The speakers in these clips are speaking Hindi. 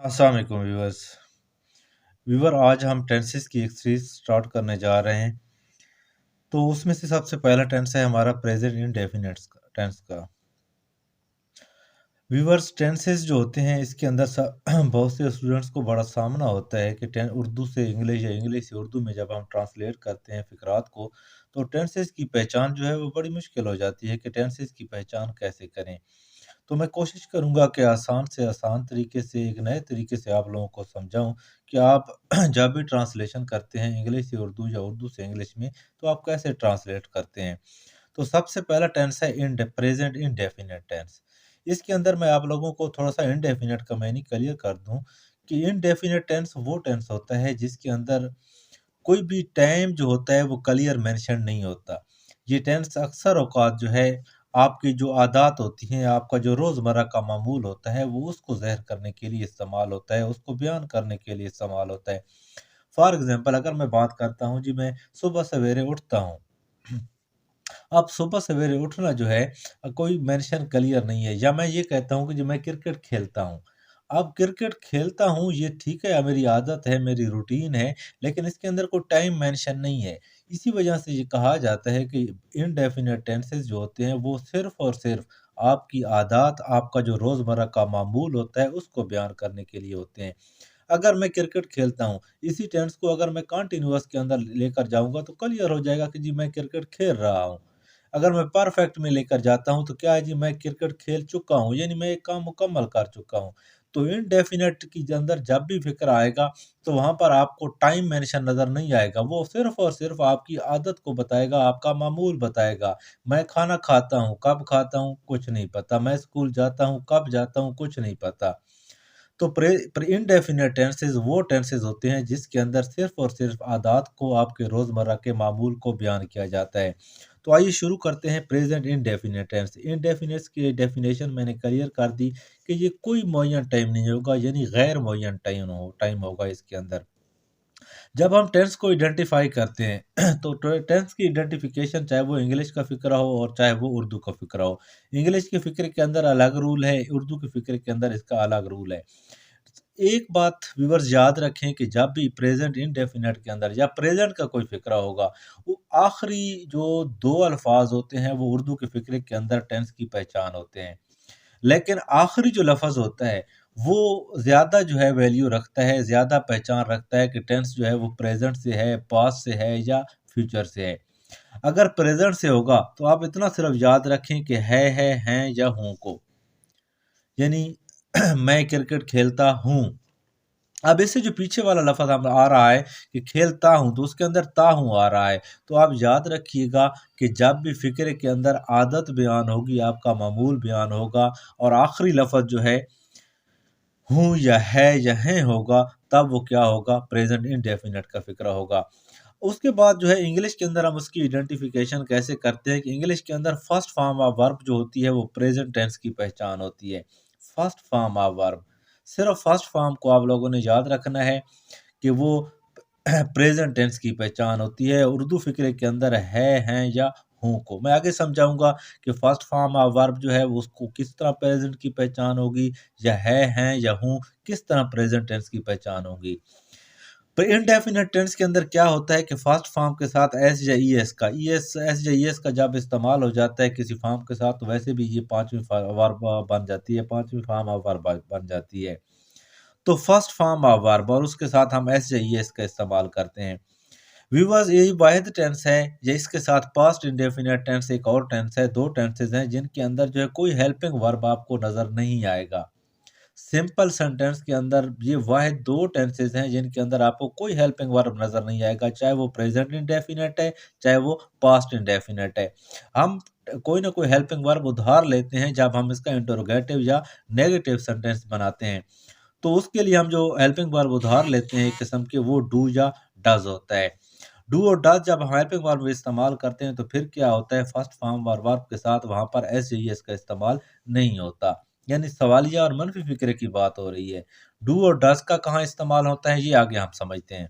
अस्सलाम वालेकुम व्यूअर्स। व्यूअर आज हम टेंसेस की एक सीरीज स्टार्ट करने जा रहे हैं। तो उसमें से सबसे पहला टेंस है हमारा प्रेजेंट इंडेफिनिट टेंस का। व्यूअर्स, टेंसेस जो होते हैं इसके अंदर बहुत से स्टूडेंट्स को बड़ा सामना होता है कि उर्दू से इंग्लिश या इंग्लिश से उर्दू में जब हम ट्रांसलेट करते हैं फिकरात को, तो टेंसेस की पहचान जो है वो बड़ी मुश्किल हो जाती है कि टेंसेस की पहचान कैसे करें। तो मैं कोशिश करूँगा कि आसान से आसान तरीके से, एक नए तरीके से आप लोगों को समझाऊँ कि आप जब भी ट्रांसलेशन करते हैं इंग्लिश से उर्दू या उर्दू से इंग्लिश में, तो आप कैसे ट्रांसलेट करते हैं। तो सबसे पहला टेंस है प्रेजेंट इंडेफिनिट टेंस। इसके अंदर मैं आप लोगों को थोड़ा-सा इंडेफिनिट का मीनिंग क्लियर कर दूँ कि इंडेफिनिट टेंस वो टेंस होता है जिसके अंदर कोई भी टाइम जो होता है वो क्लियर मेंशन नहीं होता। ये टेंस अक्सर औक़ात जो है आपकी जो आदत होती हैं, आपका जो रोज़मर्रा का मामूल होता है वो उसको ज़ाहिर करने के लिए इस्तेमाल होता है, उसको बयान करने के लिए इस्तेमाल होता है। फ़ॉर एग्ज़ाम्पल अगर मैं बात करता हूँ जी, मैं सुबह सवेरे उठता हूँ। अब सुबह सवेरे उठना जो है कोई मेंशन क्लियर नहीं है, या मैं ये कहता हूँ कि जो मैं क्रिकेट खेलता हूँ। अब क्रिकेट खेलता हूँ ये ठीक है, मेरी आदत है, मेरी रूटीन है, लेकिन इसके अंदर कोई टाइम मेंशन नहीं है। इसी वजह से ये कहा जाता है कि इनडेफिनिट टेंसेस जो होते हैं वो सिर्फ़ और सिर्फ़ आपकी आदत, आपका जो रोज़मर्रा का मामूल होता है उसको बयान करने के लिए होते हैं। अगर मैं क्रिकेट खेलता हूँ, इसी टेंस को अगर मैं कंटीन्यूअस के अंदर लेकर जाऊँगा तो क्लियर हो जाएगा कि जी मैं क्रिकेट खेल रहा हूँ। अगर मैं परफेक्ट में लेकर जाता हूँ तो क्या है जी, मैं क्रिकेट खेल चुका हूँ, यानी मैं एक काम मुकम्मल कर चुका हूँ। तो इनडेफिनिट के अंदर जब भी फ़िक्र आएगा तो वहाँ पर आपको टाइम मेंशन नज़र नहीं आएगा। वो सिर्फ़ और सिर्फ़ आपकी आदत को बताएगा, आपका मामूल बताएगा। मैं खाना खाता हूँ, कब खाता हूँ कुछ नहीं पता। मैं स्कूल जाता हूँ, कब जाता हूँ कुछ नहीं पता। तो इनडेफिनिट टेंसेस वो टेंसेस होते हैं जिसके अंदर सिर्फ़ और सिर्फ़ आदात को, आपके रोज़मर्रा के मामूल को बयान किया जाता है। तो आइए शुरू करते हैं प्रेज़ेंट इंडेफिनिट टेंस। इंडेफिनिट्स की डेफिनेशन मैंने क्लियर कर दी कि ये कोई मुअय्यन टाइम नहीं होगा, यानी गैर मुअय्यन टाइम होगा इसके अंदर। जब हम टेंस को आइडेंटिफ़ाई करते हैं तो टेंस की आइडेंटिफ़िकेशन चाहे वो इंग्लिश का फ़िक्रा हो और चाहे वो उर्दू का फ़िक्रा हो। इंग्लिश के फ़िक्रे के अंदर अलग रूल है, उर्दू के फ़िक्रे के अंदर इसका अलग रूल है। एक बात व्यूअर्स याद रखें कि जब भी प्रेज़ेंट इंडेफिनिट के अंदर या प्रेज़ेंट का कोई फ़िक्रा होगा, वो आखिरी जो 2 अल्फ़ाज़ होते हैं वो उर्दू के फ़िक्रे के अंदर टेंस की पहचान होते हैं। लेकिन आखिरी जो लफ़्ज़ होता है, वो ज़्यादा जो है वैल्यू रखता है, ज़्यादा पहचान रखता है कि टेंस जो है वो प्रेज़ेंट से है, पास्ट से है या फ्यूचर से है। अगर प्रेज़ेंट से होगा तो आप इतना सिर्फ़ याद रखें कि है, हैं या हूँ को। यानी मैं क्रिकेट खेलता हूँ। अब इससे जो पीछे वाला लफ़्ज़ अब आ रहा है कि खेलता हूँ, तो उसके अंदर ता हूँ आ रहा है। तो आप याद रखिएगा कि जब भी फ़िक्रे के अंदर आदत बयान होगी, आपका मामूल बयान होगा और आखिरी लफ़्ज़ जो है हूँ या है या हैं होगा, तब वो क्या होगा, प्रेज़ेंट इंडेफ़िनिट का फ़िक्रा होगा। उसके बाद जो है इंग्लिश के अंदर हम उसकी आइडेंटिफ़िकेशन कैसे करते हैं कि इंग्लिश के अंदर फर्स्ट फ़ॉर्म ऑफ वर्ब जो होती है वो प्रेज़ेंट टेंस की पहचान होती है। फर्स्ट फ़ॉर्म ऑफ वर्ब, सिर्फ़ फर्स्ट फ़ॉर्म को आप लोगों ने याद रखना है कि वो प्रेज़ेंट टेंस की पहचान होती है। उर्दू फ़िक्रे के अंदर है, हैं या हूँ को मैं आगे समझाऊँगा कि फर्स्ट फ़ॉर्म ऑफ वर्ब जो है वो उसको किस तरह प्रेज़ेंट की पहचान होगी, या है, हैं या हूँ किस तरह प्रेज़ेंट टेंस की पहचान होगी। तो इंडेफिनिट टेंस के अंदर क्या होता है कि फर्स्ट फॉर्म के साथ एस या ईएस का एस या ईएस का जब इस्तेमाल हो जाता है किसी फॉर्म के साथ, तो वैसे भी ये पाँचवीं वर्ब बन जाती है, पाँचवीं फॉर्म ऑफ वर्ब बन जाती है। तो फर्स्ट फॉर्म ऑफ वर्ब और उसके साथ हम एस या ईएस का इस्तेमाल करते हैं। व्यूअर्स, यही वाहिद टेंस है या इसके साथ पास्ट इंडेफिनिट टेंस एक और टेंस है, 2 टेंसेस हैं जिनके अंदर जो है कोई हेल्पिंग वर्ब आपको नज़र नहीं आएगा। सिंपल सेंटेंस के अंदर ये वाहिद 2 टेंसेस हैं जिनके अंदर आपको कोई हेल्पिंग वर्ब नज़र नहीं आएगा, चाहे वो प्रेज़ेंट इंडेफिनिट है, चाहे वो पास्ट इंडेफिनिट है। हम कोई ना कोई हेल्पिंग वर्ब उधार लेते हैं जब हम इसका इंटरोगेटिव या नेगेटिव सेंटेंस बनाते हैं। तो उसके लिए हम जो हेल्पिंग वर्ब उधार लेते हैं एक किस्म के, वो डू या डज़ होता है। डू और डज़ जब हम हेल्पिंग वर्ब में इस्तेमाल करते हैं तो फिर क्या होता है, फर्स्ट फॉर्म वर्ब के साथ वहाँ पर एस या एस का इस्तेमाल नहीं होता। यानी सवालिया और मनफी फ़िक्रे की बात हो रही है। डू और डज़ का कहाँ इस्तेमाल होता है, ये आगे हम समझते हैं।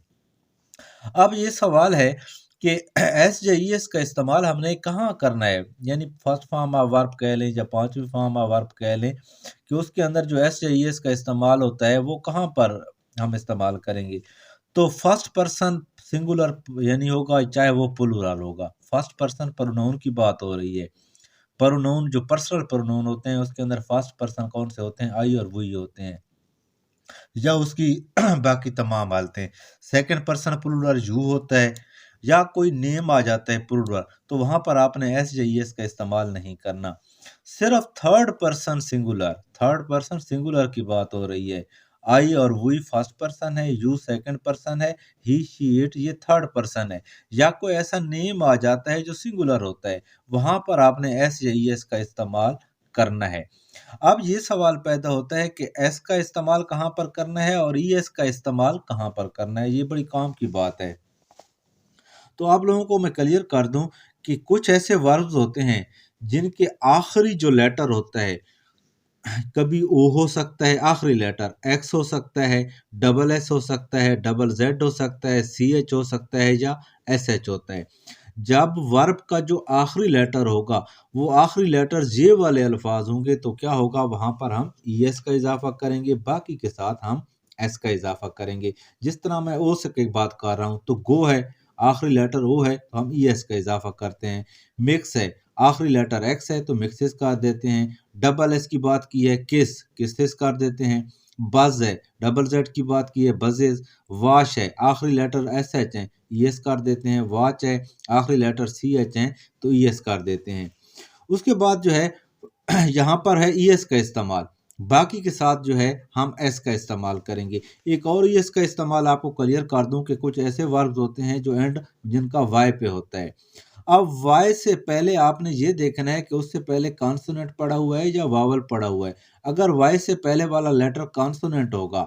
अब ये सवाल है कि एसजेईएस का इस्तेमाल हमने कहाँ करना है, यानी फर्स्ट फॉर्म ऑफ वर्ब कह लें या पांचवी फॉर्म ऑफ वर्ब कह लें, कि उसके अंदर जो एसजेईएस का इस्तेमाल होता है वो कहाँ पर हम इस्तेमाल करेंगे। तो फर्स्ट पर्सन सिंगुलर यानी होगा, चाहे वो प्लूरल होगा। फर्स्ट पर्सन प्रोनाउन की बात हो रही है। प्रोनाउन जो पर्सनल प्रोनाउन होते हैं उसके अंदर फर्स्ट पर्सन कौन से होते हैं, आई और वी होते हैं, या उसकी बाकी तमाम हालतें। सेकंड पर्सन प्लूरल यू होता है, या कोई नेम आ जाता है प्लूरल, तो वहां पर आपने एसजेईएस का इस्तेमाल नहीं करना। सिर्फ थर्ड पर्सन सिंगुलर की बात हो रही है। आई और वी फर्स्ट पर्सन है, यू सेकंड पर्सन है, ही शी इट ये थर्ड पर्सन है, या कोई ऐसा नेम आ जाता है जो सिंगुलर होता है, वहां पर आपने एसजेईएस का इस्तेमाल करना है। अब ये सवाल पैदा होता है कि एस का इस्तेमाल कहाँ पर करना है और ईएस का इस्तेमाल कहाँ पर करना है, ये बड़ी काम की बात है। तो आप लोगों को मैं क्लियर कर दूं कि कुछ ऐसे वर्ब्स होते हैं जिनके आखिरी जो लेटर होता है, कभी ओ हो सकता है आखिरी लेटर, एक्स हो सकता है, डबल एस हो सकता है, डबल जेड हो सकता है, सी एच हो सकता है, या एस एच होता है। जब वर्ब का जो आखिरी लेटर होगा वो आखिरी लेटर जे वाले अल्फाज होंगे तो क्या होगा, वहां पर हम ई एस का इजाफा करेंगे, बाकी के साथ हम एस का इजाफा करेंगे। जिस तरह मैं ओ से की बात कर रहा हूँ, तो गो है, आखिरी लेटर ओ है तो हम ई एस का इजाफा करते हैं। मिक्स है, आखिरी लेटर एक्स है तो मिक्सिस कर देते हैं। डबल एस की बात की है, किसिस कर देते हैं। बज है, डबल जेड की बात की है, बजेस। वाश है, आखिरी लेटर एस एच है, ई एस कर देते हैं। वॉच है, आखिरी लेटर सी एच है तो ई एस कर देते हैं। उसके बाद जो है यहाँ पर है ई एस का इस्तेमाल, बाकी के साथ जो है हम एस का इस्तेमाल करेंगे। एक और ई एस का इस्तेमाल आपको क्लियर कर दूं कि कुछ ऐसे वर्ब्स होते हैं जो एंड जिनका वाई पे होता है। अब वाई से पहले आपने ये देखना है कि उससे पहले कॉन्सोनेंट पड़ा हुआ है या वावल पड़ा हुआ है। अगर वाई से पहले वाला लेटर कॉन्सोनेंट होगा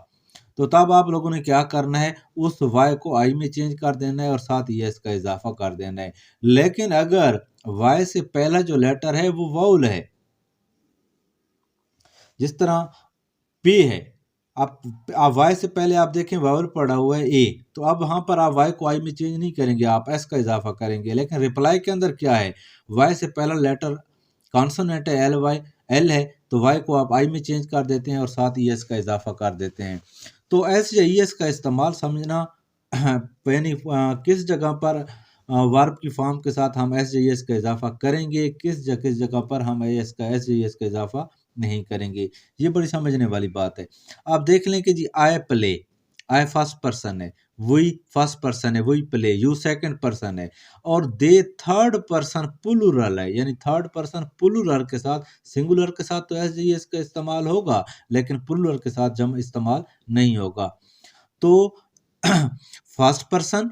तो तब आप लोगों ने क्या करना है, उस वाई को आई में चेंज कर देना है और साथ ही एस का इजाफा कर देना है। लेकिन अगर वाई से पहला जो लेटर है वो वाउल है, जिस तरह पे है, आप वाई से पहले आप देखें वावल पड़ा हुआ है ए, तो अब वहां पर आप वाई को आई में चेंज नहीं करेंगे, आप एस का इजाफा करेंगे। लेकिन रिप्लाई के अंदर क्या है, वाई से पहला लेटर कॉन्सोनेंट है, एल है, तो वाई को आप आई में चेंज कर देते हैं और साथ ही एस का इजाफा कर देते हैं। तो एस या ई एस का इस्तेमाल समझना यानी किस जगह पर वर्ब की फॉर्म के साथ हम एस एस का इजाफा करेंगे, किस जगह पर हम एस का इजाफा नहीं करेंगे। ये बड़ी समझने वाली बात है। आप देख लें कि जी I play, I first person है, वही फर्स्ट पर्सन है, वही प्ले, यू सेकंड पर्सन है, और दे थर्ड पर्सन प्लूरल है, यानी थर्ड पर्सन प्लूरल के साथ, सिंगुलर के साथ तो एस का इस्तेमाल होगा लेकिन प्लूरल के साथ जम इस्तेमाल नहीं होगा। तो फर्स्ट पर्सन,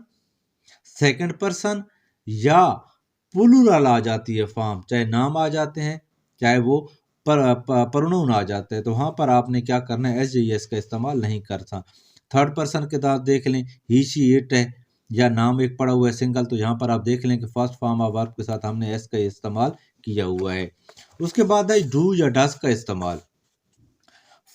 सेकंड पर्सन या प्लूरल आ जाती है फॉर्म, चाहे नाम आ जाते हैं चाहे वो प्रोनाउन आ जाते हैं, तो वहां पर आपने क्या करना है, एस का इस्तेमाल नहीं करता। थर्ड पर्सन के साथ देख लें, ही शी इट है, या नाम एक पड़ा हुआ है सिंगल, तो यहाँ पर आप देख लें कि फर्स्ट फॉर्म ऑफ वर्ब के साथ हमने एस का इस्तेमाल किया हुआ है। उसके बाद है डू या डस का इस्तेमाल।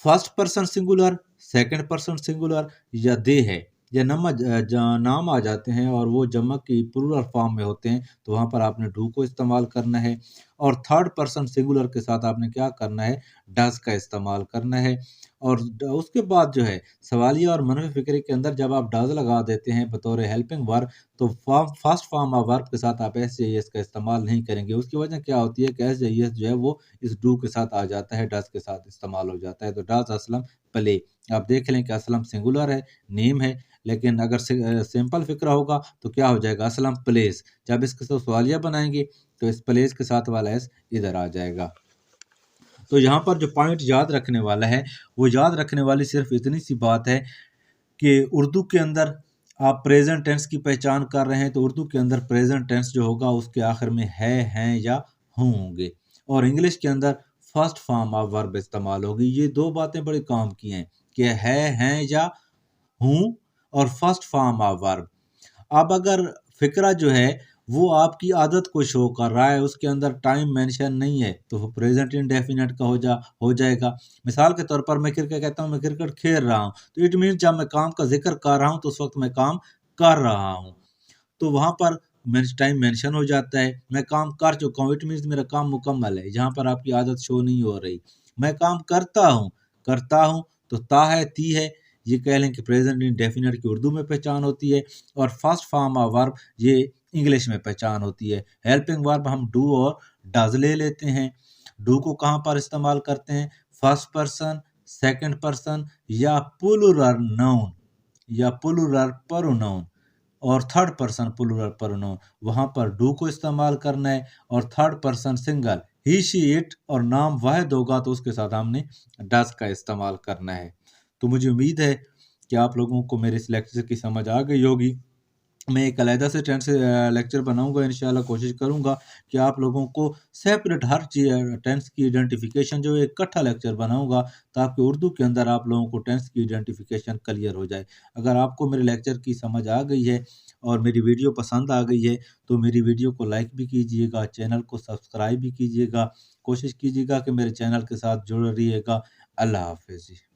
First person singular, second person singular या दे है, या नाम आ जाते हैं और वो जमा की प्लूरल फॉर्म में होते हैं, तो वहां पर आपने डू को इस्तेमाल करना है। और थर्ड पर्सन सिंगुलर के साथ आपने क्या करना है, डज का इस्तेमाल करना है। और उसके बाद जो है सवालिया और मनफी फिक्रे के अंदर जब आप डज लगा देते हैं बतौर हेल्पिंग वर्ब, तो फर्स्ट फॉर्म ऑफ वर्ब के साथ आप एस का इस्तेमाल नहीं करेंगे। उसकी वजह क्या होती है कि एस जो है वो इस डू के साथ आ जाता है, डज के साथ इस्तेमाल हो जाता है। तो डज असलम प्ले, आप देख लें कि असलम सिंगुलर है, नेम है, लेकिन अगर सिंपल फिक्रा होगा तो क्या हो जाएगा, असलम प्लेस। जब इसके साथ सवालिया बनाएंगे तो इस प्लेस के साथ वाला एस इधर आ जाएगा। तो यहाँ पर जो पॉइंट याद रखने वाला है, वो याद रखने वाली सिर्फ इतनी सी बात है कि उर्दू के अंदर आप प्रेजेंट टेंस की पहचान कर रहे हैं तो उर्दू के अंदर प्रेजेंट टेंस जो होगा उसके आखिर में है, हैं या हूँ होंगे, और इंग्लिश के अंदर फर्स्ट फॉर्म ऑफ वर्ब इस्तेमाल होगी। ये दो बातें बड़े काम की हैं कि है, हैं या हूँ, और फर्स्ट फॉर्म ऑफ वर्ब। अब अगर फिक्रा जो है वो आपकी आदत को शो कर रहा है, उसके अंदर टाइम मेंशन नहीं है, तो वो प्रेजेंट इंडेफिनिट का हो जाएगा। मिसाल के तौर पर मैं क्रिकेट कहता हूँ, मैं क्रिकेट खेल रहा हूँ, तो इट मीन जब मैं काम का जिक्र कर रहा हूँ तो उस वक्त मैं काम कर रहा हूँ। तो वहां पर टाइम मेंशन हो जाता है। मैं काम कर चुका हूँ, इट मीन्स मेरा काम मुकम्मल है। जहाँ पर आपकी आदत शो नहीं हो रही। मैं काम करता हूँ तो ता है, ती है, ये कह लें कि प्रेजेंट इंडेफिनिट की उर्दू में पहचान होती है, और फर्स्ट फॉर्म ऑफ वर्ब ये इंग्लिश में पहचान होती है। हेल्पिंग वर्ब हम डू और डज ले लेते हैं। डू को कहाँ पर इस्तेमाल करते हैं? फर्स्ट पर्सन, सेकंड पर्सन, या प्लूरल नाउन, या प्लूरल प्रोनाउन, और थर्ड पर्सन प्लूरल प्रोनाउन, वहां पर डू को इस्तेमाल करना है। और third person single he she it, और नाम वाहिद होगा तो उसके साथ हमने डज का इस्तेमाल करना है। तो मुझे उम्मीद है कि आप लोगों को मेरे इस लेक्चर की समझ आ गई होगी। मैं एक अलहदा से टेंस लेक्चर बनाऊंगा, इंशाल्लाह कोशिश करूंगा कि आप लोगों को सेपरेट हर चीज टेंस की आइडेंटिफिकेशन जो है इकट्ठा लेक्चर बनाऊंगा, ताकि उर्दू के अंदर आप लोगों को टेंस की आइडेंटिफिकेशन क्लियर हो जाए। अगर आपको मेरे लेक्चर की समझ आ गई है और मेरी वीडियो पसंद आ गई है, तो मेरी वीडियो को लाइक भी कीजिएगा, चैनल को सब्सक्राइब भी कीजिएगा। कोशिश कीजिएगा कि मेरे चैनल के साथ जुड़े रहिएगा। अल्लाह हाफिज़।